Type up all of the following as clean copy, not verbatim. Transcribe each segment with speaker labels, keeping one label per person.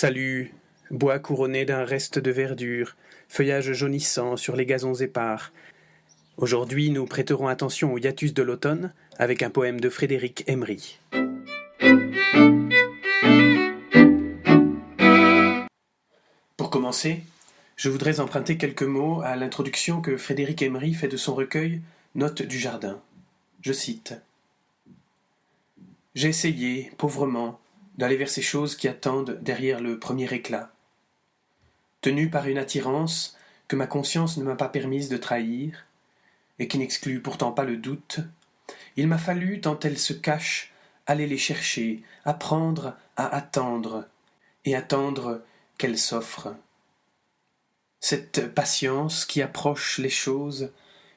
Speaker 1: Salut, bois couronné d'un reste de verdure, feuillage jaunissant sur les gazons épars. Aujourd'hui, nous prêterons attention au hiatus de l'automne avec un poème de Frédéric Emery. Pour commencer, je voudrais emprunter quelques mots à l'introduction que Frédéric Emery fait de son recueil Notes du jardin. Je cite. J'ai essayé, pauvrement, d'aller vers ces choses qui attendent derrière le premier éclat. Tenu par une attirance que ma conscience ne m'a pas permise de trahir, et qui n'exclut pourtant pas le doute, il m'a fallu, tant elles se cachent, aller les chercher, apprendre à attendre, et attendre qu'elles s'offrent. Cette patience qui approche les choses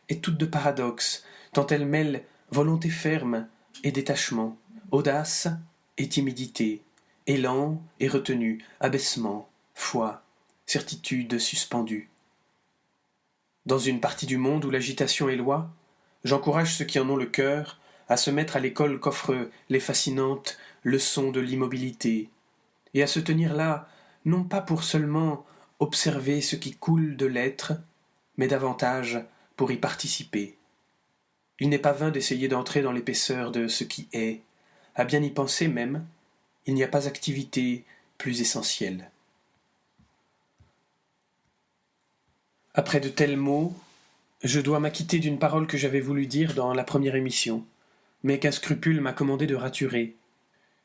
Speaker 1: est toute de paradoxe, tant elle mêle volonté ferme et détachement, audace et timidité, élan et retenue, abaissement, foi, certitude suspendue. Dans une partie du monde où l'agitation est loi, j'encourage ceux qui en ont le cœur à se mettre à l'école qu'offrent les fascinantes leçons de l'immobilité, et à se tenir là, non pas pour seulement observer ce qui coule de l'être, mais davantage pour y participer. Il n'est pas vain d'essayer d'entrer dans l'épaisseur de ce qui est, à bien y penser même, il n'y a pas activité plus essentielle. Après de tels mots, je dois m'acquitter d'une parole que j'avais voulu dire dans la première émission, mais qu'un scrupule m'a commandé de raturer.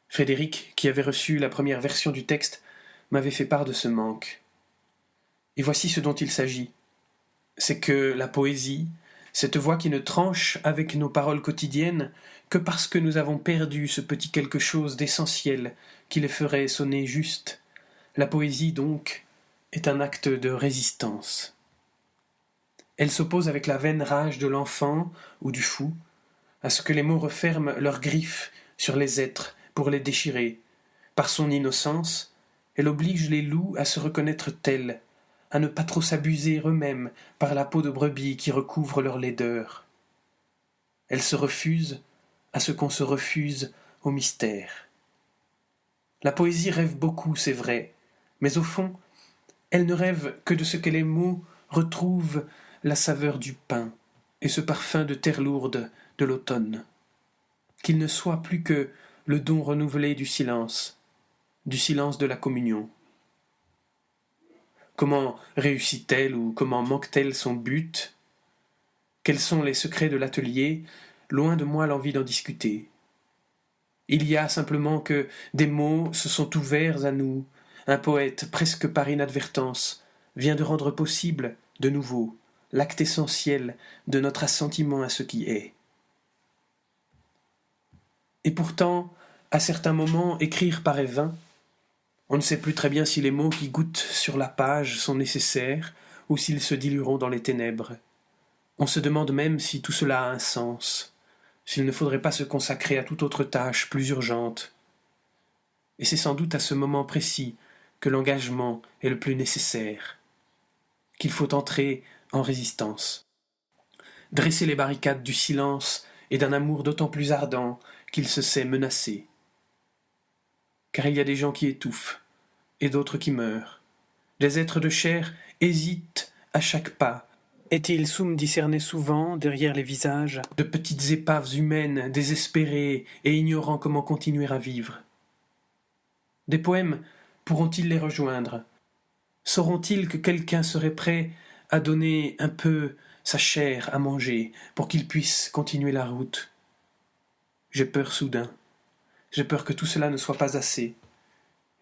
Speaker 1: Frédéric, qui avait reçu la première version du texte, m'avait fait part de ce manque. Et voici ce dont il s'agit. C'est que la poésie, cette voix qui ne tranche avec nos paroles quotidiennes que parce que nous avons perdu ce petit quelque chose d'essentiel qui les ferait sonner justes, la poésie, donc, est un acte de résistance. Elle s'oppose avec la vaine rage de l'enfant ou du fou à ce que les mots referment leurs griffes sur les êtres pour les déchirer. Par son innocence, elle oblige les loups à se reconnaître tels, à ne pas trop s'abuser eux-mêmes par la peau de brebis qui recouvre leur laideur. Elle se refuse à ce qu'on se refuse au mystère. La poésie rêve beaucoup, c'est vrai, mais au fond, elle ne rêve que de ce que les mots retrouvent la saveur du pain et ce parfum de terre lourde de l'automne. Qu'il ne soit plus que le don renouvelé du silence de la communion. Comment réussit-elle ou comment manque-t-elle son but? Quels sont les secrets de l'atelier? Loin de moi l'envie d'en discuter. Il y a simplement que des mots se sont ouverts à nous. Un poète, presque par inadvertance, vient de rendre possible, de nouveau, l'acte essentiel de notre assentiment à ce qui est. Et pourtant, à certains moments, écrire paraît vain. On ne sait plus très bien si les mots qui goûtent sur la page sont nécessaires ou s'ils se dilueront dans les ténèbres. On se demande même si tout cela a un sens, s'il ne faudrait pas se consacrer à toute autre tâche plus urgente. Et c'est sans doute à ce moment précis que l'engagement est le plus nécessaire, qu'il faut entrer en résistance. Dresser les barricades du silence et d'un amour d'autant plus ardent qu'il se sait menacé. Car il y a des gens qui étouffent, et d'autres qui meurent. Les êtres de chair hésitent à chaque pas. Est-il soum discerner souvent, derrière les visages, de petites épaves humaines, désespérées et ignorant comment continuer à vivre? Des poèmes pourront-ils les rejoindre? Sauront-ils que quelqu'un serait prêt à donner un peu sa chair à manger pour qu'ils puissent continuer la route? J'ai peur soudain. J'ai peur que tout cela ne soit pas assez.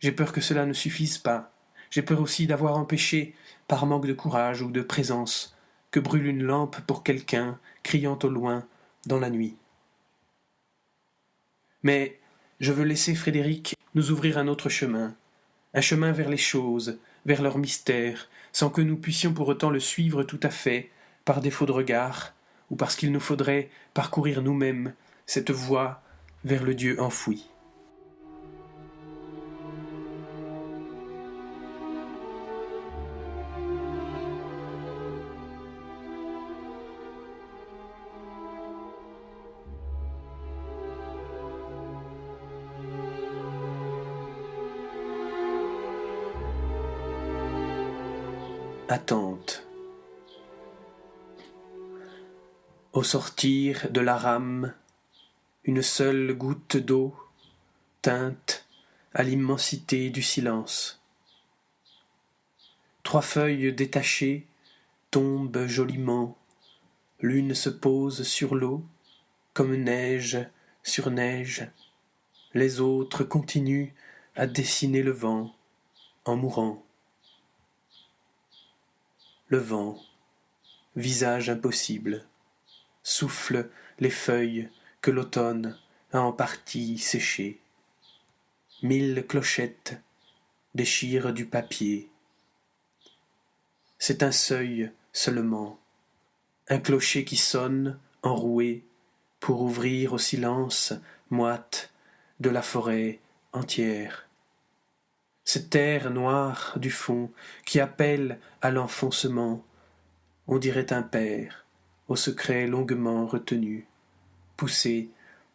Speaker 1: J'ai peur que cela ne suffise pas. J'ai peur aussi d'avoir empêché, par manque de courage ou de présence, que brûle une lampe pour quelqu'un, criant au loin, dans la nuit. Mais je veux laisser Frédéric nous ouvrir un autre chemin, un chemin vers les choses, vers leur mystère, sans que nous puissions pour autant le suivre tout à fait, par défaut de regard, ou parce qu'il nous faudrait parcourir nous-mêmes cette voie vers le Dieu enfoui. Attente. Au sortir de la rame, une seule goutte d'eau teinte à l'immensité du silence. 3 feuilles détachées tombent joliment, l'une se pose sur l'eau comme neige sur neige, les autres continuent à dessiner le vent en mourant. Le vent, visage impossible, souffle les feuilles que l'automne a en partie séchées. 1000 clochettes déchirent du papier. C'est un seuil seulement, un clocher qui sonne enroué pour ouvrir au silence moite de la forêt entière. Cette terre noire du fond qui appelle à l'enfoncement, on dirait un père au secret longuement retenu, poussé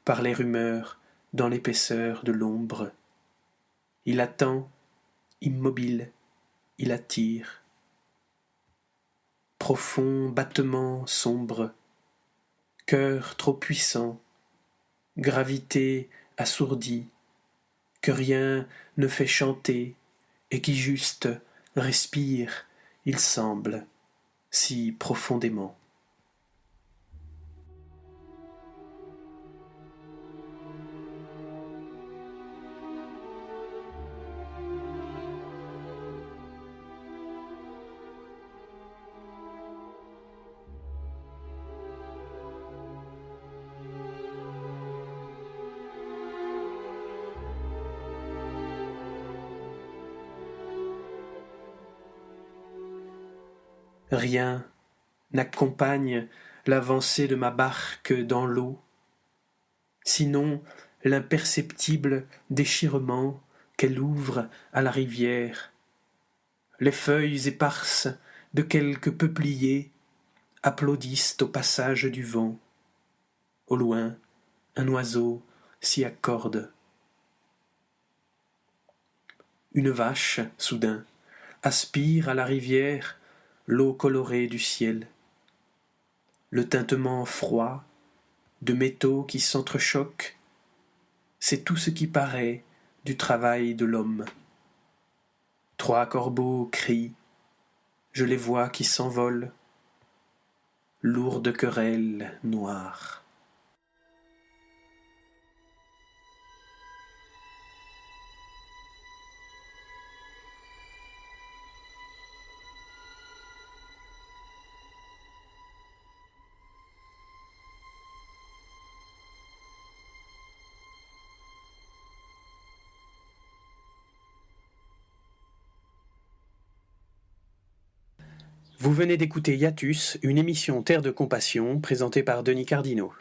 Speaker 1: par les rumeurs dans l'épaisseur de l'ombre. Il attend, immobile, il attire. Profond battement sombre, cœur trop puissant, gravité assourdie, que rien ne fait chanter et qui juste respire, il semble, si profondément. Rien n'accompagne l'avancée de ma barque dans l'eau, sinon l'imperceptible déchirement qu'elle ouvre à la rivière. Les feuilles éparses de quelques peupliers applaudissent au passage du vent. Au loin, un oiseau s'y accorde. Une vache, soudain, aspire à la rivière l'eau colorée du ciel. Le tintement froid de métaux qui s'entrechoquent, c'est tout ce qui paraît du travail de l'homme. 3 corbeaux crient, je les vois qui s'envolent, lourde querelle noire. Vous venez d'écouter Hiatus, une émission Terre de Compassion présentée par Denis Cardinaux.